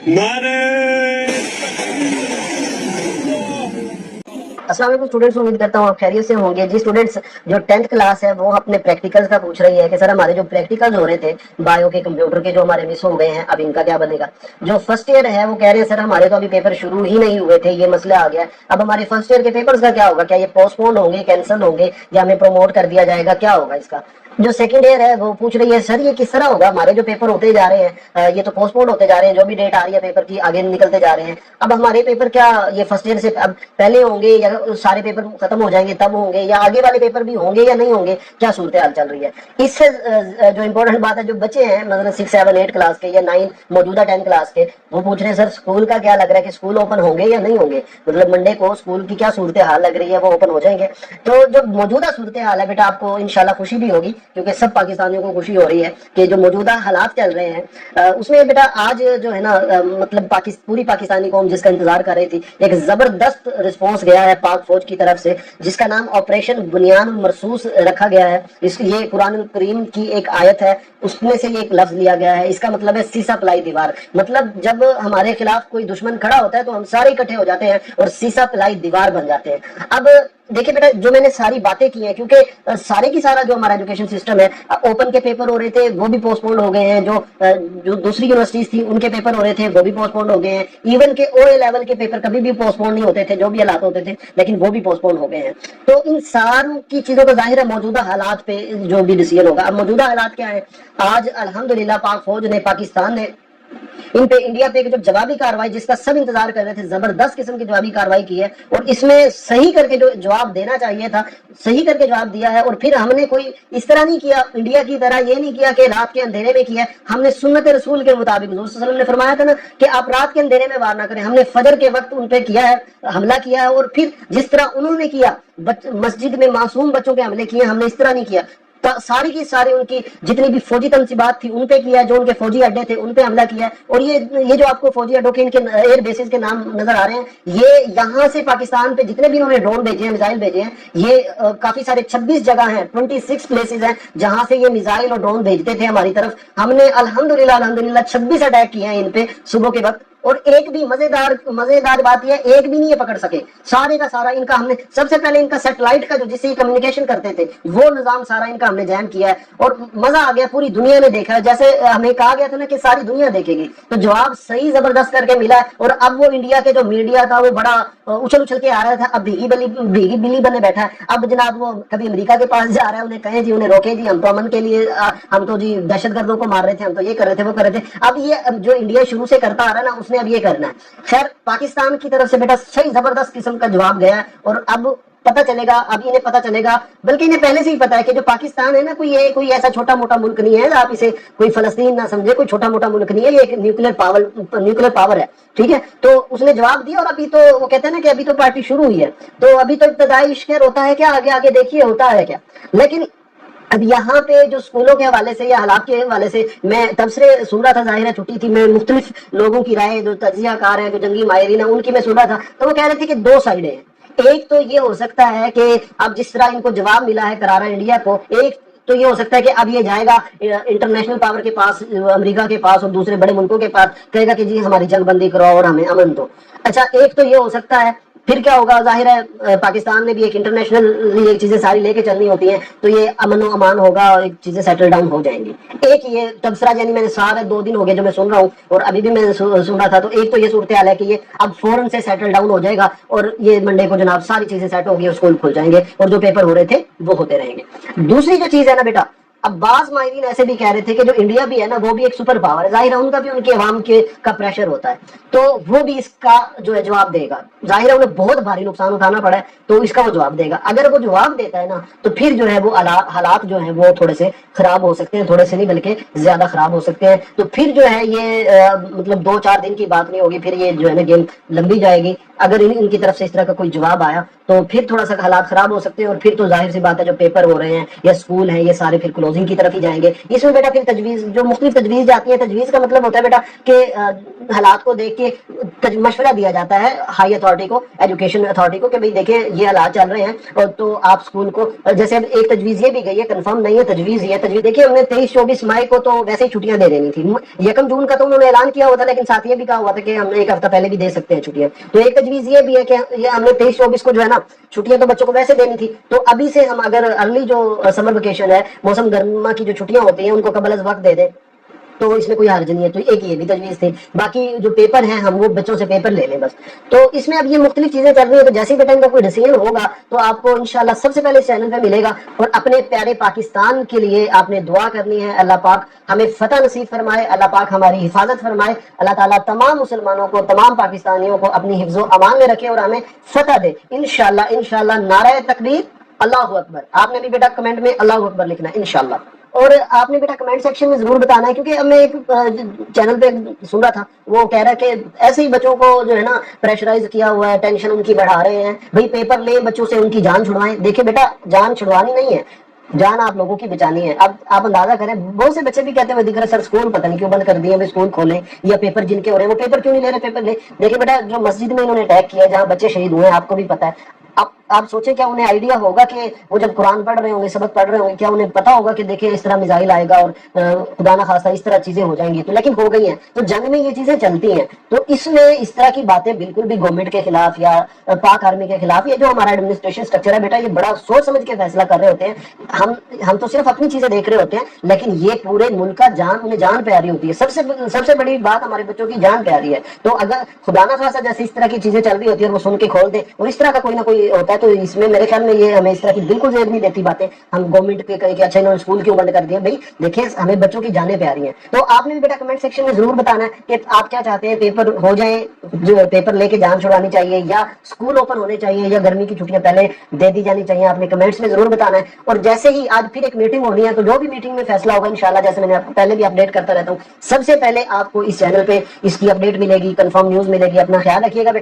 अस्सलाम वालेकुम स्टूडेंट्स, उम्मीद करता हूँ आप खैरियत से होंगे। जी स्टूडेंट्स, जो 10th क्लास है वो अपने प्रैक्टिकल्स का पूछ रही है कि सर हमारे जो प्रैक्टिकल्स हो रहे थे बायो के, कंप्यूटर के, जो हमारे मिस हो गए हैं, अब इनका क्या बनेगा। जो फर्स्ट ईयर है वो कह रहे हैं सर हमारे तो अभी पेपर शुरू ही नहीं हुए थे, ये मसला आ गया। अब हमारे फर्स्ट ईयर के पेपर्स का क्या होगा, क्या ये पोस्टपोन होंगे, कैंसिल होंगे, या हमें प्रमोट कर दिया जाएगा, क्या होगा इसका। जो सेकंड ईयर है वो पूछ रही है सर ये किस तरह होगा, हमारे जो पेपर होते जा रहे हैं ये तो पोस्टपोन होते जा रहे हैं, जो भी डेट आ रही है पेपर की आगे निकलते जा रहे हैं। अब हमारे पेपर क्या ये फर्स्ट ईयर से अब पहले होंगे, या सारे पेपर खत्म हो जाएंगे तब होंगे, या आगे वाले पेपर भी होंगे या नहीं होंगे, क्या सूरत हाल चल रही है। इससे जो इम्पोर्टेंट बात है, जो बच्चे हैं मतलब 6, 7, 8 क्लास के या 9 मौजूदा 10 क्लास के, वो पूछ रहे हैं सर स्कूल का क्या लग रहा है कि स्कूल ओपन होंगे या नहीं होंगे, मतलब मंडे को स्कूल की क्या सूरत हाल लग रही है, वो ओपन हो जाएंगे। तो जो मौजूदा सूरत हाल है बेटा, आपको इंशाल्लाह खुशी भी होगी, क्योंकि सब पाकिस्तानियों को खुशी हो रही है कि जो मौजूदा हालात चल रहे हैं उसमें बेटा आज जो है ना मतलब पूरी पाकिस्तानी कौम जिसका इंतजार कर रही थी, एक जबरदस्त रिस्पॉन्स गया है पाक फौज की तरफ से, जिसका नाम ऑपरेशन बुनियान मरसूस रखा गया है। ये कुरान करीम की एक आयत है, उसमें से ये एक लफ्ज लिया गया है। इसका मतलब है सीसा पलाई दीवार, मतलब जब हमारे खिलाफ कोई दुश्मन खड़ा होता है तो हम सारे इकट्ठे हो जाते हैं और सीसा पलाई दीवार बन जाते हैं। अब देखिए बेटा, जो मैंने सारी बातें की हैं, क्योंकि सारे की सारा जो हमारा एजुकेशन सिस्टम है, ओपन के पेपर हो रहे थे वो भी पोस्टपोन्ड हो गए हैं, जो दूसरी यूनिवर्सिटीज थी उनके पेपर हो रहे थे वो भी पोस्टपोन्ड हो गए हैं, इवन के OA लेवल के पेपर कभी भी पोस्टपोन्ड नहीं होते थे, जो भी हालात होते थे, लेकिन वो भी पोस्टपोन्ड हो गए हैं। तो इन सारी की चीजों का जाहिर है मौजूदा हालात पे जो भी डिसीजन होगा। अब मौजूदा हालात क्या है, आज अल्हम्दुलिल्लाह पाक फौज ने, पाकिस्तान ने इन पे, इंडिया पे जो जवाबी कार्रवाई जिसका सब इंतजार कर रहे थे, जबरदस्त किस्म की जवाबी कार्रवाई की है, और इसमें सही करके जो जवाब देना चाहिए था सही करके जवाब दिया है। और फिर हमने कोई इस तरह नहीं किया, इंडिया की तरह ये नहीं किया कि रात के अंधेरे में किया, हमने सुन्नत रसूल के मुताबिक, हुज़ूर सल्लल्लाहु अलैहि वसल्लम ने फरमाया था ना कि आप रात के अंधेरे में वार ना करें, हमने फजर के वक्त उन पे किया है, हमला किया है, और फिर जिस तरह उन्होंने किया मस्जिद में मासूम बच्चों के हमले किए, हमने इस तरह नहीं किया। सारी की सारी उनकी जितनी भी फौजी तनसीबात थी उन पे किया, जो उनके फौजी अड्डे थे उन पे हमला किया। और ये जो आपको फौजी अड्डों के इनके एयर बेसिस के नाम नजर आ रहे हैं, ये यहाँ से पाकिस्तान पे जितने भी उन्होंने ड्रोन भेजे हैं, मिसाइल भेजे हैं, ये काफी सारे 26 जगह हैं, 26 प्लेसेस हैं जहां से ये मिसाइल और ड्रोन भेजते थे हमारी तरफ। हमने अल्हम्दुलिल्लाह 26 अटैक किए हैं इन पे सुबह के वक्त, और एक भी मजेदार बात यह एक भी नहीं ये पकड़ सके, सारे का सारा इनका हमने सबसे पहले इनका सैटेलाइट का जो जिससे कम्युनिकेशन करते थे वो निजाम सारा इनका हमने जैम किया है, और मजा आ गया, पूरी दुनिया ने देखा है। जैसे हमें कहा गया था ना कि सारी दुनिया देखेगी, तो जवाब सही जबरदस्त करके मिला है। और अब वो इंडिया के जो मीडिया था वो बड़ा उछल के आ रहा था, अब भीगी बिल्ली बने बैठा है। अब जनाब वो कभी अमेरिका के पास जा रहा है, उन्हें कहें जी, उन्हें रोके जी, हम तो अमन के लिए, हम तो जी दहशतगर्दों को मार रहे थे, हम तो ये कर रहे थे, वो कर रहे थे। अब ये जो इंडिया शुरू से करता आ रहा है ना, उसने अब ये करना है। खैर पाकिस्तान की तरफ से बेटा सही जबरदस्त किस्म का जवाब गया है, और अब पता चलेगा, अब इन्हें पता चलेगा, बल्कि इन्हें पहले से ही पता है कि जो पाकिस्तान है ना, कोई ऐसा छोटा मोटा मुल्क नहीं है, आप इसे कोई फलस्तीन ना समझे, कोई छोटा मोटा मुल्क नहीं है, ये एक न्यूक्लियर पावर है, ठीक है। तो उसने जवाब दिया, और अभी तो वो कहते हैं ना कि अभी तो पार्टी शुरू हुई है, तो अभी तो इब्तदाई इश्क होता है क्या, आगे आगे देखिए होता है क्या। लेकिन अब यहाँ पे जो स्कूलों के हवाले से या हालात के हवाले से मैं तब से सुन रहा था, जाहिर है छुट्टी थी, मैं मुख्तलिफ लोगों की राय, जो तज्जियाकार हैं, जो जंगी माहिरीन है, उनकी मैं सुन रहा था, तो वो कह रहे थे कि दो साइडें हैं। एक तो ये हो सकता है कि अब जिस तरह इनको जवाब मिला है करारा इंडिया को, एक तो ये हो सकता है कि अब ये जाएगा इंटरनेशनल पावर के पास, अमेरिका के पास और दूसरे बड़े मुल्कों के पास, कहेगा कि जी हमारी जंगबंदी कराओ और हमें अमन दो। अच्छा, एक तो ये हो सकता है। फिर क्या होगा, जाहिर है पाकिस्तान ने भी एक इंटरनेशनल ये चीजें सारी लेके चलनी होती हैं, तो ये अमन व अमान होगा और चीजें सेटल डाउन हो जाएंगी। एक ये तबसरा, यानी मैंने सारे 2 दिन हो गए जो मैं सुन रहा हूँ, और अभी भी मैं सुन रहा था, तो एक तो ये सूरत हाल है कि ये अब फौरन से सेटल डाउन हो जाएगा, और ये मंडे को जनाब सारी चीजें सेट होगी और स्कूल खुल जाएंगे, और जो पेपर हो रहे थे वो होते रहेंगे। दूसरी जो चीज है ना बेटा, अब बाज माहिरीन ऐसे भी कह रहे थे कि जो इंडिया भी है ना, वो भी एक सुपर पावर है, जाहिर है उनका भी उनके अवाम के का प्रेशर होता है, तो वो भी इसका जो है जवाब देगा। जाहिर है उन्हें बहुत भारी नुकसान उठाना पड़ा है, तो इसका वो जवाब देगा। अगर वो जवाब देता है ना, तो फिर जो है वो हालात जो है वो थोड़े से खराब हो सकते हैं, थोड़े से नहीं बल्कि ज्यादा खराब हो सकते हैं। तो फिर जो है ये मतलब 2-4 दिन की बात नहीं होगी, फिर ये जो है ना गेम लंबी जाएगी। अगर इनकी तरफ से इस तरह का कोई जवाब आया तो फिर थोड़ा सा हालात खराब हो सकते हैं, और फिर तो जाहिर सी बात है जो पेपर हो रहे हैं या स्कूल हैं ये सारे फिर क्लोजिंग की तरफ ही जाएंगे। इसमें बेटा फिर तजवीज, जो मुख्तलिफ तजवीज जाती है, तजवीज का मतलब होता है बेटा कि حالات کو دیکھ کے مشورہ دیا جاتا ہے ہائی اتھارٹی کو، ایجوکیشن اتھارٹی کو، کہ بھئی دیکھیں یہ حالات چل رہے ہیں اور تو آپ اسکول کو، جیسے اب ایک تجویز یہ بھی گئی ہے، کنفرم نہیں ہے تجویز یہ تجویز، دیکھیں ہم نے 23-24 مئی کو تو ویسے ہی چھٹیاں دے دینی تھی، 1 جون کا تو انہوں نے اعلان کیا ہوا تھا، لیکن ساتھ یہ بھی کہا ہوا تھا کہ ہم نے 1 ہفتہ پہلے بھی دے سکتے ہیں چھٹیاں، تو ایک تجویز یہ بھی ہے کہ یہ ہم نے 23-24 کو جو ہے نا چھٹیاں تو بچوں کو ویسے دینی تھی، تو ابھی سے ہم اگر ارلی جو سمر ویکیشن ہے، موسم گرما کی جو چھٹیاں ہوتی ہیں ان کو قبل از وقت دے دیں تو اس میں کوئی حرج نہیں ہے، تو ایک یہ بھی تجویز تھی۔ باقی جو پیپر ہیں ہم وہ بچوں سے پیپر لے لیں بس، تو اس میں اب یہ مختلف چیزیں چل رہی ہیں، تو جیسے بیٹا ان کا کوئی ڈیسیژن ہوگا تو آپ کو انشاءاللہ سب سے پہلے اس چینل پہ ملے گا، اور اپنے پیارے پاکستان کے لیے آپ نے دعا کرنی ہے، اللہ پاک ہمیں فتح نصیب فرمائے، اللہ پاک ہماری حفاظت فرمائے، اللہ تعالیٰ تمام مسلمانوں کو، تمام پاکستانیوں کو اپنی حفظ و امان میں رکھے اور ہمیں فتح دے انشاءاللہ۔ انشاءاللہ نعرہ تکبیر، اللہ اکبر، آپ نے بھی بیٹا کمنٹ میں اللہ اکبر لکھنا ہے انشاءاللہ، اور آپ نے بیٹا کمنٹ سیکشن میں ضرور بتانا ہے، کیونکہ اب میں ایک چینل پہ سن رہا تھا، وہ کہہ رہا ہے کہ ایسے ہی بچوں کو جو ہے نا پریشرائز کیا ہوا ہے، ٹینشن ان کی بڑھا رہے ہیں، بھئی پیپر لیں بچوں سے ان کی جان چھڑوائیں۔ دیکھیں بیٹا جان چھڑوانی نہیں ہے، جان آپ لوگوں کی بچانی ہے۔ اب آپ اندازہ کریں، بہت سے بچے بھی کہتے ہیں دکھ رہا سر اسکول پتہ نہیں کیوں بند کر دیے، اسکول کھولیں یا پیپر جن کے ہو رہے ہیں وہ پیپر کیوں نہیں لے رہے، پیپر لیں۔ دیکھیں بیٹا جو مسجد میں انہوں نے اٹیک کیا، جہاں بچے شہید ہوئے ہیں، آپ کو بھی پتا ہے، آپ سوچیں کیا انہیں آئیڈیا ہوگا کہ وہ جب قرآن پڑھ رہے ہوں گے، سبق پڑھ رہے ہوں گے، کیا انہیں پتا ہوگا کہ دیکھیں اس طرح میزائل آئے گا اور خدا نہ خواستہ اس طرح چیزیں ہو جائیں گی، تو لیکن ہو گئی ہیں۔ تو جنگ میں یہ چیزیں چلتی ہیں، تو اس میں اس طرح کی باتیں بالکل بھی گورنمنٹ کے خلاف یا پاک آرمی کے خلاف، یہ جو ہمارا ایڈمنسٹریشن سٹرکچر ہے بیٹا، یہ بڑا سوچ سمجھ کے فیصلہ کر رہے ہوتے ہیں۔ ہم تو صرف اپنی چیزیں دیکھ رہے ہوتے ہیں، لیکن یہ پورے ملک کا جان، انہیں جان پیاری ہوتی ہے، سب سے بڑی بات ہمارے بچوں کی جان پیاری ہے۔ تو اگر خدا نہ خواستہ جیسے اس طرح کی چیزیں چل رہی ہوتی ہیں اور وہ سن کے کھول دیں اور اس طرح کا کوئی نہ کوئی ہوتا ہے، تو اس میں میرے خیال میں یہ ہمیں اس طرح کی بالکل زیر نہیں دیتی باتیں، ہم گورنمنٹ کے کہیں کہ اچھا انہوں نے اسکول کیوں بند کر دیا، بھائی دیکھیں ہمیں بچوں کی جانیں پیاری ہیں۔ تو آپ نے بھی بیٹا کمنٹ سیکشن میں ضرور بتانا ہے کہ آپ کیا چاہتے ہیں، پیپر ہو جائیں، جو پیپر لے کے جان چھڑانی چاہیے، یا اسکول اوپن ہونے چاہیے، یا گرمی کی چھٹیاں پہلے دے دی جانی چاہیے، آپ نے کمنٹس میں ضرور بتانا ہے۔ اور جیسے ہی آج پھر ایک میٹنگ ہونی ہے، تو جو بھی میٹنگ میں فیصلہ ہوگا انشاءاللہ، جیسے میں نے آپ کو پہلے بھی اپڈیٹ کرتا رہتا ہوں، سب سے پہلے آپ کو اس چینل پہ اس کی اپڈیٹ ملے گی، کنفرم نیوز ملے گی۔ اپنا خیال رکھیے گا بیٹا۔